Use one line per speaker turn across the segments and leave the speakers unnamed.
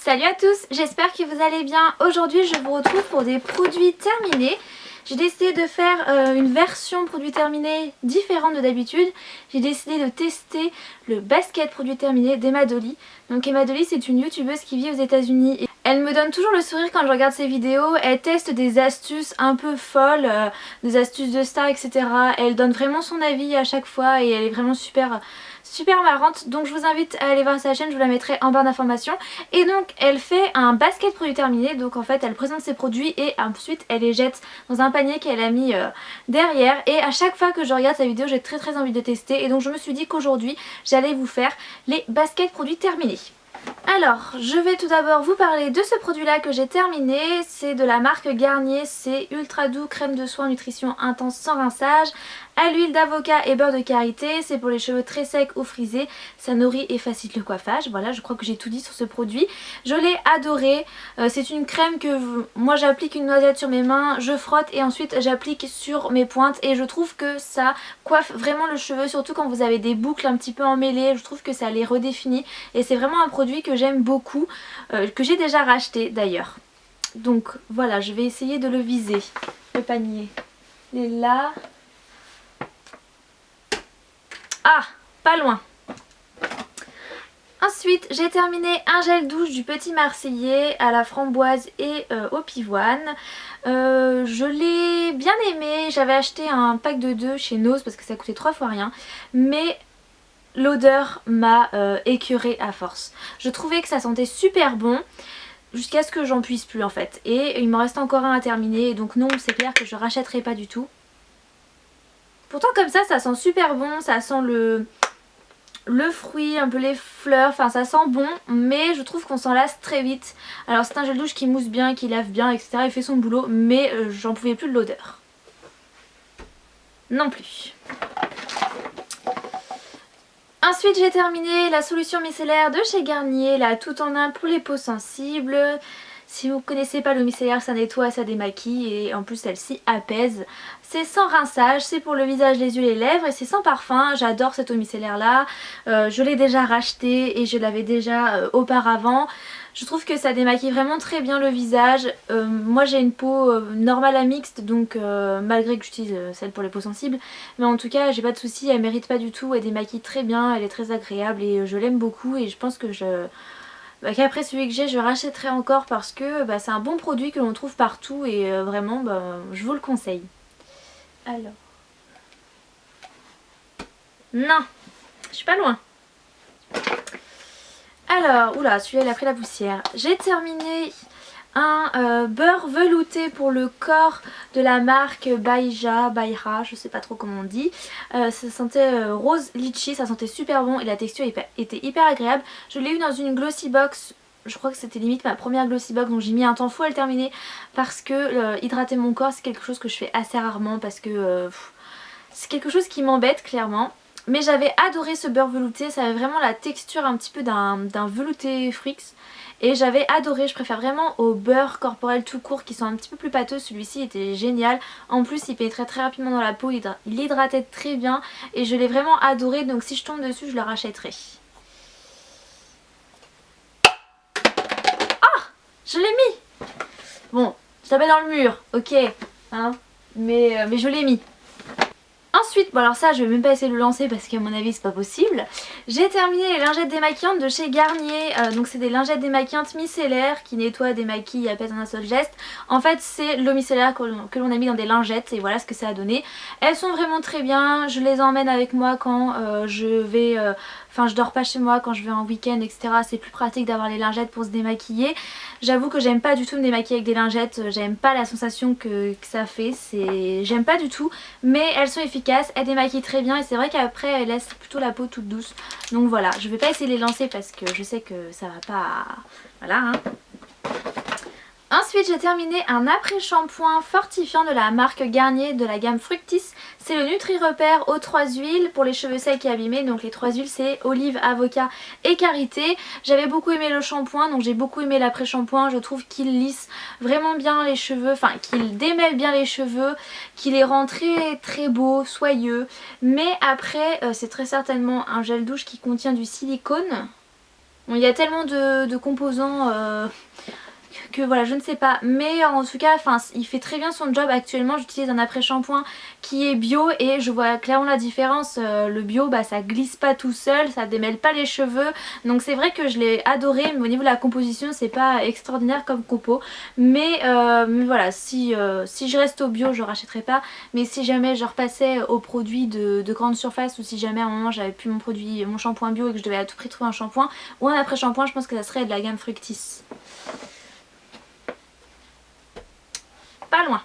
Salut à tous, j'espère que vous allez bien. Aujourd'hui je vous retrouve pour des produits terminés. J'ai décidé de faire une version produit terminé différente de d'habitude. J'ai décidé de tester le basket produit terminé d'Emma Dolly. Donc Emma Dolly, c'est une youtubeuse qui vit aux États-Unis. Elle me donne toujours le sourire quand je regarde ses vidéos. Elle teste des astuces un peu folles, des astuces de stars, etc. Elle donne vraiment son avis à chaque fois et elle est vraiment super marrante. Donc je vous invite à aller voir sa chaîne, je vous la mettrai en barre d'informations. Et donc elle fait un basket produit terminé. Donc en fait elle présente ses produits et ensuite elle les jette dans un panier qu'elle a mis derrière. Et à chaque fois que je regarde sa vidéo, j'ai très envie de tester. Et donc je me suis dit qu'aujourd'hui j'allais vous faire les baskets produits terminés. Alors, je vais tout d'abord vous parler de ce produit là que j'ai terminé. C'est de la marque Garnier, c'est Ultra Doux Crème de soin nutrition intense sans rinçage à l'huile d'avocat et beurre de karité. C'est pour les cheveux très secs ou frisés, ça nourrit et facilite le coiffage. Voilà, je crois que j'ai tout dit sur ce produit. Je l'ai adoré, c'est une crème que moi j'applique une noisette sur mes mains, je frotte et ensuite j'applique sur mes pointes. Et je trouve que ça coiffe vraiment le cheveu, surtout quand vous avez des boucles un petit peu emmêlées. Je trouve que ça les redéfinit et c'est vraiment un produit que j'aime beaucoup, que j'ai déjà racheté d'ailleurs. Donc voilà, je vais essayer de le viser. Le panier, il est là. Ah, pas loin. Ensuite, j'ai terminé un gel douche du Petit Marseillais à la framboise et au pivoine. Je l'ai bien aimé. J'avais acheté un pack de 2 chez Nose parce que ça coûtait 3 fois rien. Mais l'odeur m'a écœurée à force. Je trouvais que ça sentait super bon jusqu'à ce que j'en puisse plus en fait. Et il me reste encore un à terminer. Donc non, c'est clair que je rachèterai pas du tout. Pourtant comme ça sent super bon, ça sent le fruit, un peu les fleurs, enfin ça sent bon, mais je trouve qu'on s'en lasse très vite. Alors c'est un gel douche qui mousse bien, qui lave bien, etc. Il fait son boulot, mais j'en pouvais plus de l'odeur. Non plus. Ensuite j'ai terminé la solution micellaire de chez Garnier, la tout en un pour les peaux sensibles. Si vous ne connaissez pas l'eau micellaire, ça nettoie, ça démaquille et en plus celle-ci apaise. C'est sans rinçage, c'est pour le visage, les yeux, les lèvres et c'est sans parfum. J'adore cette eau micellaire là. Je l'ai déjà rachetée et je l'avais déjà auparavant. Je trouve que ça démaquille vraiment très bien le visage. Moi j'ai une peau normale à mixte, donc malgré que j'utilise celle pour les peaux sensibles. Mais en tout cas j'ai pas de soucis, elle mérite pas du tout. Elle démaquille très bien, elle est très agréable et je l'aime beaucoup. Et je pense que qu'après celui que j'ai je rachèterai encore parce que c'est un bon produit que l'on trouve partout et vraiment je vous le conseille. Alors, non, je suis pas loin. Alors, oula, celui-là il a pris la poussière. J'ai terminé un beurre velouté pour le corps de la marque Bayra, je sais pas trop comment on dit. Ça sentait rose litchi, ça sentait super bon et la texture était hyper agréable. Je l'ai eu dans une glossy box. Je crois que c'était limite ma première glossy box, donc j'ai mis un temps fou à le terminer parce que hydrater mon corps c'est quelque chose que je fais assez rarement parce que c'est quelque chose qui m'embête clairement. Mais j'avais adoré ce beurre velouté, ça avait vraiment la texture un petit peu d'un velouté Frix. Et j'avais adoré, je préfère vraiment au beurre corporel tout court qui sont un petit peu plus pâteux. Celui-ci était génial, en plus il pénétrait très rapidement dans la peau, il hydratait très bien. Et je l'ai vraiment adoré, donc si je tombe dessus je le rachèterai. Ah, je l'ai mis. Bon, je tapais dans le mur, ok, hein, mais je l'ai mis. Ensuite, bon alors ça je vais même pas essayer de le lancer parce qu'à mon avis c'est pas possible. J'ai terminé les lingettes démaquillantes de chez Garnier. Donc c'est des lingettes démaquillantes micellaires qui nettoient, démaquillent, apaisent en un seul geste. En fait c'est l'eau micellaire que l'on a mis dans des lingettes et voilà ce que ça a donné. Elles sont vraiment très bien, je les emmène avec moi quand je vais... Enfin je dors pas chez moi quand je vais en week-end etc. C'est plus pratique d'avoir les lingettes pour se démaquiller. J'avoue que j'aime pas du tout me démaquiller avec des lingettes. J'aime pas la sensation que ça fait. J'aime pas du tout. Mais elles sont efficaces, elles démaquillent très bien. Et c'est vrai qu'après elles laissent plutôt la peau toute douce. Donc voilà, je vais pas essayer de les lancer parce que je sais que ça va pas... Voilà hein. Ensuite j'ai terminé un après-shampoing fortifiant de la marque Garnier de la gamme Fructis. C'est le Nutri Repère aux 3 huiles pour les cheveux secs et abîmés. Donc les 3 huiles c'est olive, avocat et karité. J'avais beaucoup aimé le shampoing, donc j'ai beaucoup aimé l'après-shampoing. Je trouve qu'il lisse vraiment bien les cheveux, enfin qu'il démêle bien les cheveux, qu'il les rend très beaux, soyeux. Mais après c'est très certainement un gel douche qui contient du silicone. Bon, il y a tellement de composants que voilà, je ne sais pas, mais en tout cas enfin il fait très bien son job. Actuellement j'utilise un après-shampoing qui est bio et je vois clairement la différence. Le bio bah ça glisse pas tout seul, ça démêle pas les cheveux, donc c'est vrai que je l'ai adoré, mais au niveau de la composition c'est pas extraordinaire comme compo, mais voilà, si je reste au bio je rachèterai pas, mais si jamais je repassais aux produits de grande surface, ou si jamais à un moment j'avais plus mon shampoing bio et que je devais à tout prix trouver un shampoing ou un après-shampoing, je pense que ça serait de la gamme Fructis. Pas loin.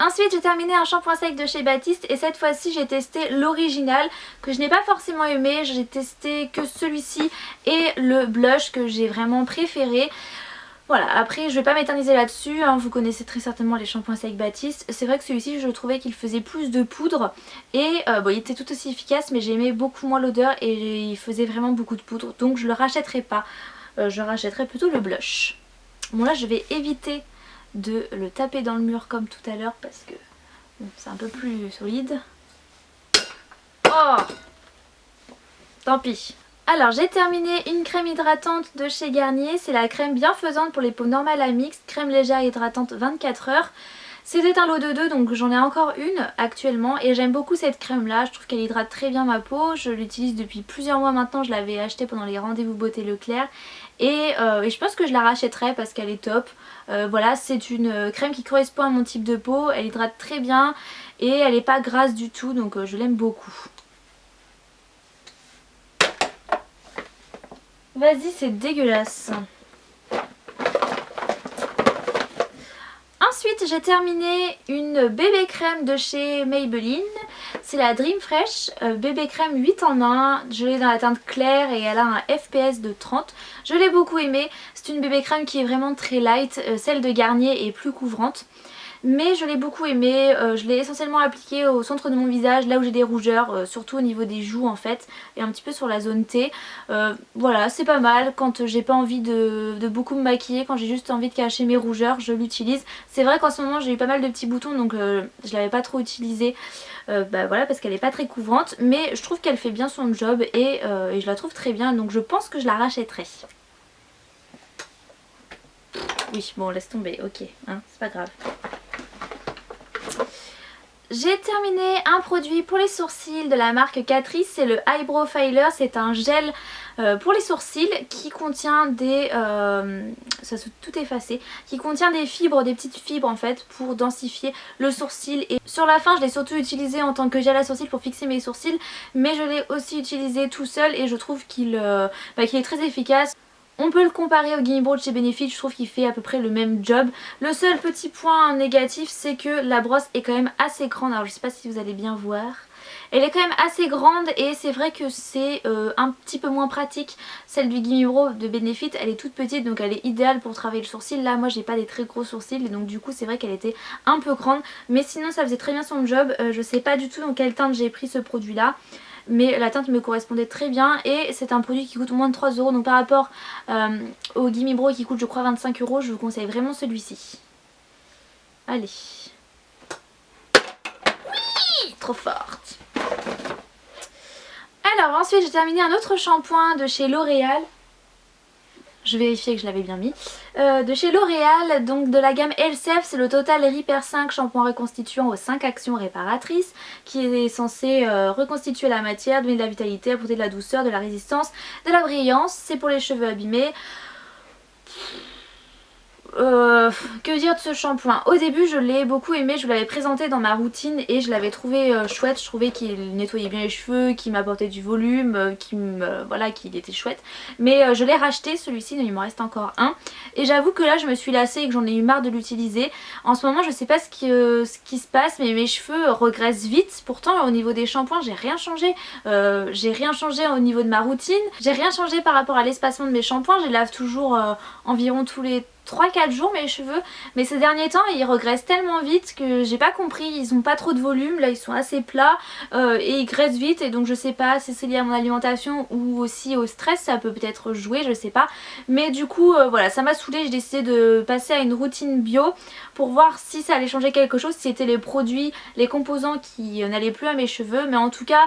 Ensuite j'ai terminé un shampoing sec de chez Baptiste et cette fois-ci j'ai testé l'original que je n'ai pas forcément aimé. J'ai testé que celui-ci et le blush que j'ai vraiment préféré. Voilà, après je vais pas m'éterniser là-dessus, hein. Vous connaissez très certainement les shampoings secs Baptiste. C'est vrai que celui-ci je trouvais qu'il faisait plus de poudre et bon, il était tout aussi efficace, mais j'aimais beaucoup moins l'odeur et il faisait vraiment beaucoup de poudre, donc je le rachèterai pas. Je rachèterai plutôt le blush. Bon là je vais éviter de le taper dans le mur comme tout à l'heure parce que bon, c'est un peu plus solide. Oh, tant pis. Alors j'ai terminé une crème hydratante de chez Garnier. C'est la crème bienfaisante pour les peaux normales à mixte, crème légère hydratante 24 heures. C'était un lot de 2, donc j'en ai encore une actuellement et j'aime beaucoup cette crème là. Je trouve qu'elle hydrate très bien ma peau. Je l'utilise depuis plusieurs mois maintenant. Je l'avais achetée pendant les rendez-vous beauté Leclerc et je pense que je la rachèterai parce qu'elle est top. Voilà, c'est une crème qui correspond à mon type de peau. Elle hydrate très bien et elle n'est pas grasse du tout, donc je l'aime beaucoup. Vas-y, c'est dégueulasse. Ensuite j'ai terminé une bébé crème de chez Maybelline. C'est la Dream Fresh bébé crème 8 en 1. Je l'ai dans la teinte claire et elle a un FPS de 30. Je l'ai beaucoup aimée. C'est une bébé crème qui est vraiment très light. Celle de Garnier est plus couvrante. Mais je l'ai beaucoup aimée, je l'ai essentiellement appliquée au centre de mon visage, là où j'ai des rougeurs, surtout au niveau des joues en fait, et un petit peu sur la zone T. Voilà, c'est pas mal quand j'ai pas envie de beaucoup me maquiller, quand j'ai juste envie de cacher mes rougeurs, je l'utilise. C'est vrai qu'en ce moment j'ai eu pas mal de petits boutons, donc je l'avais pas trop utilisée, bah voilà, parce qu'elle est pas très couvrante, mais je trouve qu'elle fait bien son job et je la trouve très bien, donc je pense que je la rachèterai. Oui, bon laisse tomber, ok, hein, c'est pas grave. J'ai terminé un produit pour les sourcils de la marque Catrice, c'est le Eyebrow Filer. C'est un gel pour les sourcils qui contient des... ça se tout effacé, qui contient des fibres, des petites fibres en fait pour densifier le sourcil. Et sur la fin je l'ai surtout utilisé en tant que gel à sourcils pour fixer mes sourcils, mais je l'ai aussi utilisé tout seul et je trouve qu'il est très efficace. On peut le comparer au Gimme Brow de chez Benefit, je trouve qu'il fait à peu près le même job. Le seul petit point négatif, c'est que la brosse est quand même assez grande. Alors je sais pas si vous allez bien voir. Elle est quand même assez grande et c'est vrai que c'est un petit peu moins pratique. Celle du Gimme Brow de Benefit, elle est toute petite, donc elle est idéale pour travailler le sourcil. Là moi j'ai pas des très gros sourcils et donc du coup c'est vrai qu'elle était un peu grande. Mais sinon ça faisait très bien son job. Je sais pas du tout dans quelle teinte j'ai pris ce produit là, mais la teinte me correspondait très bien et c'est un produit qui coûte moins de 3 €. Donc par rapport au Gimme Brow qui coûte je crois 25 €, je vous conseille vraiment celui-ci. Allez. Oui, trop forte. Alors ensuite j'ai terminé un autre shampoing de chez L'Oréal. Je vérifiais que je l'avais bien mis. De chez L'Oréal, donc de la gamme Elseve, c'est le Total Repair 5 shampoing reconstituant aux 5 actions réparatrices qui est censé reconstituer la matière, donner de la vitalité, apporter de la douceur, de la résistance, de la brillance. C'est pour les cheveux abîmés. Que dire de ce shampoing? Au début je l'ai beaucoup aimé, je l'avais présenté dans ma routine et je l'avais trouvé chouette. Je trouvais qu'il nettoyait bien les cheveux, qu'il m'apportait du volume, voilà, qu'il était chouette. Mais je l'ai racheté celui-ci, il m'en reste encore un. Et j'avoue que là je me suis lassée et que j'en ai eu marre de l'utiliser. En ce moment je sais pas ce qui se passe, mais mes cheveux regressent vite. Pourtant au niveau des shampoings j'ai rien changé. J'ai rien changé au niveau de ma routine. J'ai rien changé par rapport à l'espacement de mes shampoings. Je les lave toujours environ tous les 3-4 jours mes cheveux, mais ces derniers temps ils regraissent tellement vite que j'ai pas compris, ils ont pas trop de volume, là ils sont assez plats et ils graissent vite, et donc je sais pas si c'est lié à mon alimentation ou aussi au stress, ça peut peut-être jouer, je sais pas, mais du coup voilà, ça m'a saoulée. J'ai décidé de passer à une routine bio pour voir si ça allait changer quelque chose, si c'était les produits, les composants qui n'allaient plus à mes cheveux, mais en tout cas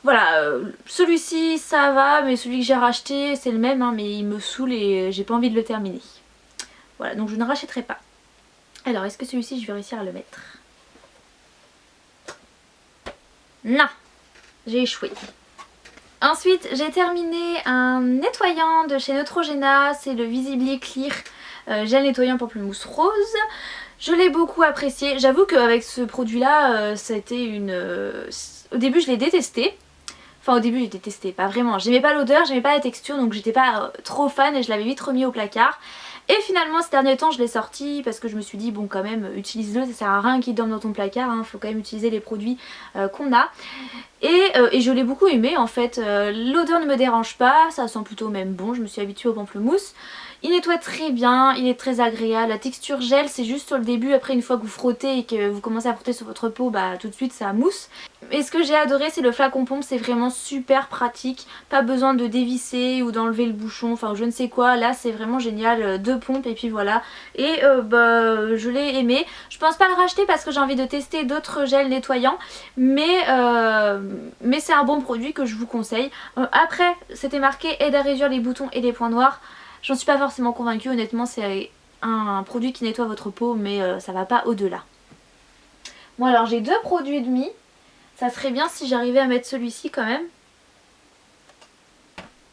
Voilà, celui-ci ça va, mais celui que j'ai racheté c'est le même, hein, mais il me saoule et j'ai pas envie de le terminer. Voilà, donc je ne rachèterai pas. Alors, est-ce que celui-ci je vais réussir à le mettre? Non, j'ai échoué. Ensuite, j'ai terminé un nettoyant de chez Neutrogena, c'est le Visibly Clear gel nettoyant pamplemousse rose. Je l'ai beaucoup apprécié. J'avoue qu'avec ce produit-là, ça a été une... Au début, je l'ai détesté. Enfin, au début, j'ai détesté, pas vraiment. J'aimais pas l'odeur, j'aimais pas la texture, donc j'étais pas trop fan et je l'avais vite remis au placard. Et finalement ces derniers temps je l'ai sorti parce que je me suis dit bon quand même utilise-le, ça sert à rien qu'il dorme dans ton placard, hein, faut quand même utiliser les produits qu'on a. Et je l'ai beaucoup aimé en fait, l'odeur ne me dérange pas, ça sent plutôt même bon, je me suis habituée au pamplemousse. Il nettoie très bien, il est très agréable, la texture gel c'est juste sur le début, après une fois que vous frottez et que vous commencez à frotter sur votre peau, bah tout de suite ça mousse. Et ce que j'ai adoré c'est le flacon pompe, c'est vraiment super pratique, pas besoin de dévisser ou d'enlever le bouchon, enfin je ne sais quoi, là c'est vraiment génial, deux pompes et puis voilà. Et bah je l'ai aimé, je pense pas le racheter parce que j'ai envie de tester d'autres gels nettoyants, mais c'est un bon produit que je vous conseille. Après c'était marqué aide à réduire les boutons et les points noirs. J'en suis pas forcément convaincue, honnêtement c'est un produit qui nettoie votre peau mais ça va pas au-delà. Bon alors j'ai deux produits et demi, ça serait bien si j'arrivais à mettre celui-ci quand même.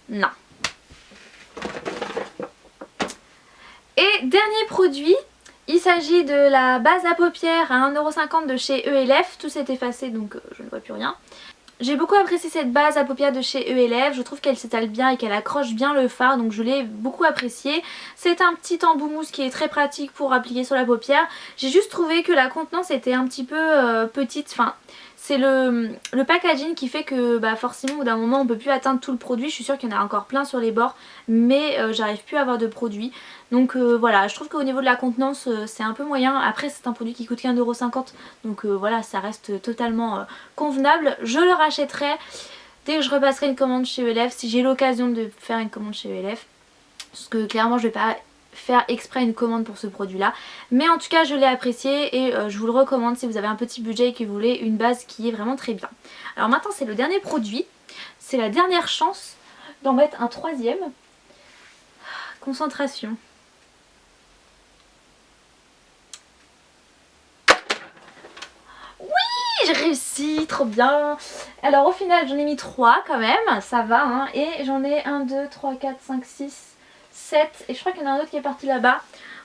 Non. Et dernier produit, il s'agit de la base à paupières à 1,50 € de chez ELF, tout s'est effacé donc je ne vois plus rien. J'ai beaucoup apprécié cette base à paupières de chez ELF, je trouve qu'elle s'étale bien et qu'elle accroche bien le fard, donc je l'ai beaucoup apprécié. C'est un petit embout mousse qui est très pratique pour appliquer sur la paupière. J'ai juste trouvé que la contenance était un petit peu petite, enfin c'est le packaging qui fait que bah, forcément au bout d'un moment on peut plus atteindre tout le produit. Je suis sûre qu'il y en a encore plein sur les bords mais j'arrive plus à avoir de produit. Donc voilà, je trouve qu'au niveau de la contenance c'est un peu moyen. Après c'est un produit qui coûte qu'1,50 € donc voilà, ça reste totalement convenable. Je le rachèterai dès que je repasserai une commande chez ELF, si j'ai l'occasion de faire une commande chez ELF. Parce que clairement je vais pas faire exprès une commande pour ce produit là, mais en tout cas je l'ai apprécié et je vous le recommande si vous avez un petit budget et que vous voulez une base qui est vraiment très bien. Alors maintenant c'est le dernier produit, c'est la dernière chance d'en mettre un troisième. Concentration. Oui, j'ai réussi, trop bien. Alors au final j'en ai mis 3 quand même, ça va hein, et j'en ai 1, 2, 3, 4, 5, 6, 7 et je crois qu'il y en a un autre qui est parti là-bas.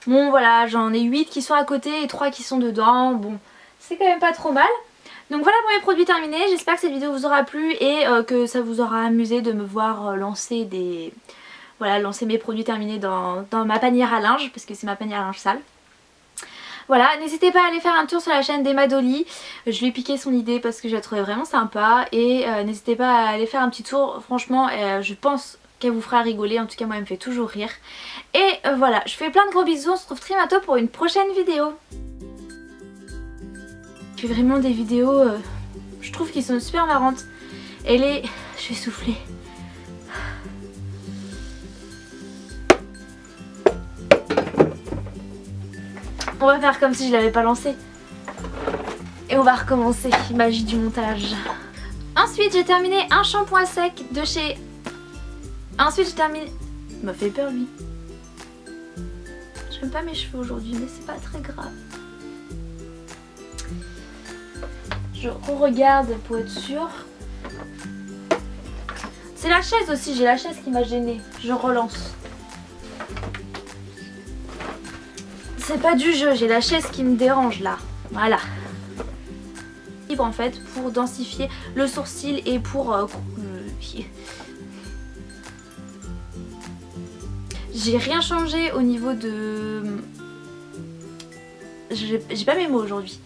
Bon voilà, j'en ai 8 qui sont à côté et 3 qui sont dedans, bon c'est quand même pas trop mal. Donc voilà pour mes produits terminés, j'espère que cette vidéo vous aura plu et que ça vous aura amusé de me voir lancer lancer mes produits terminés dans ma panière à linge, parce que c'est ma panière à linge sale. Voilà, n'hésitez pas à aller faire un tour sur la chaîne d'Emma Dolly, je lui ai piqué son idée parce que je la trouvais vraiment sympa et n'hésitez pas à aller faire un petit tour, franchement je pense qu'elle vous fera rigoler, en tout cas moi elle me fait toujours rire. Et voilà, je fais plein de gros bisous, on se retrouve très bientôt pour une prochaine vidéo. Je fais vraiment des vidéos, je trouve qu'ils sont super marrantes. Et les... je vais souffler. On va faire comme si je l'avais pas lancé. Et on va recommencer, magie du montage. Ensuite j'ai terminé un shampoing sec de chez... Ensuite j'ai terminé... Il m'a fait peur lui. J'aime pas mes cheveux aujourd'hui mais c'est pas très grave. Je regarde pour être sûre. C'est la chaise aussi, j'ai la chaise qui m'a gênée. Je relance. C'est pas du jeu, j'ai la chaise qui me dérange là. Voilà. En fait pour densifier le sourcil et pour... J'ai rien changé au niveau de... J'ai pas mes mots aujourd'hui.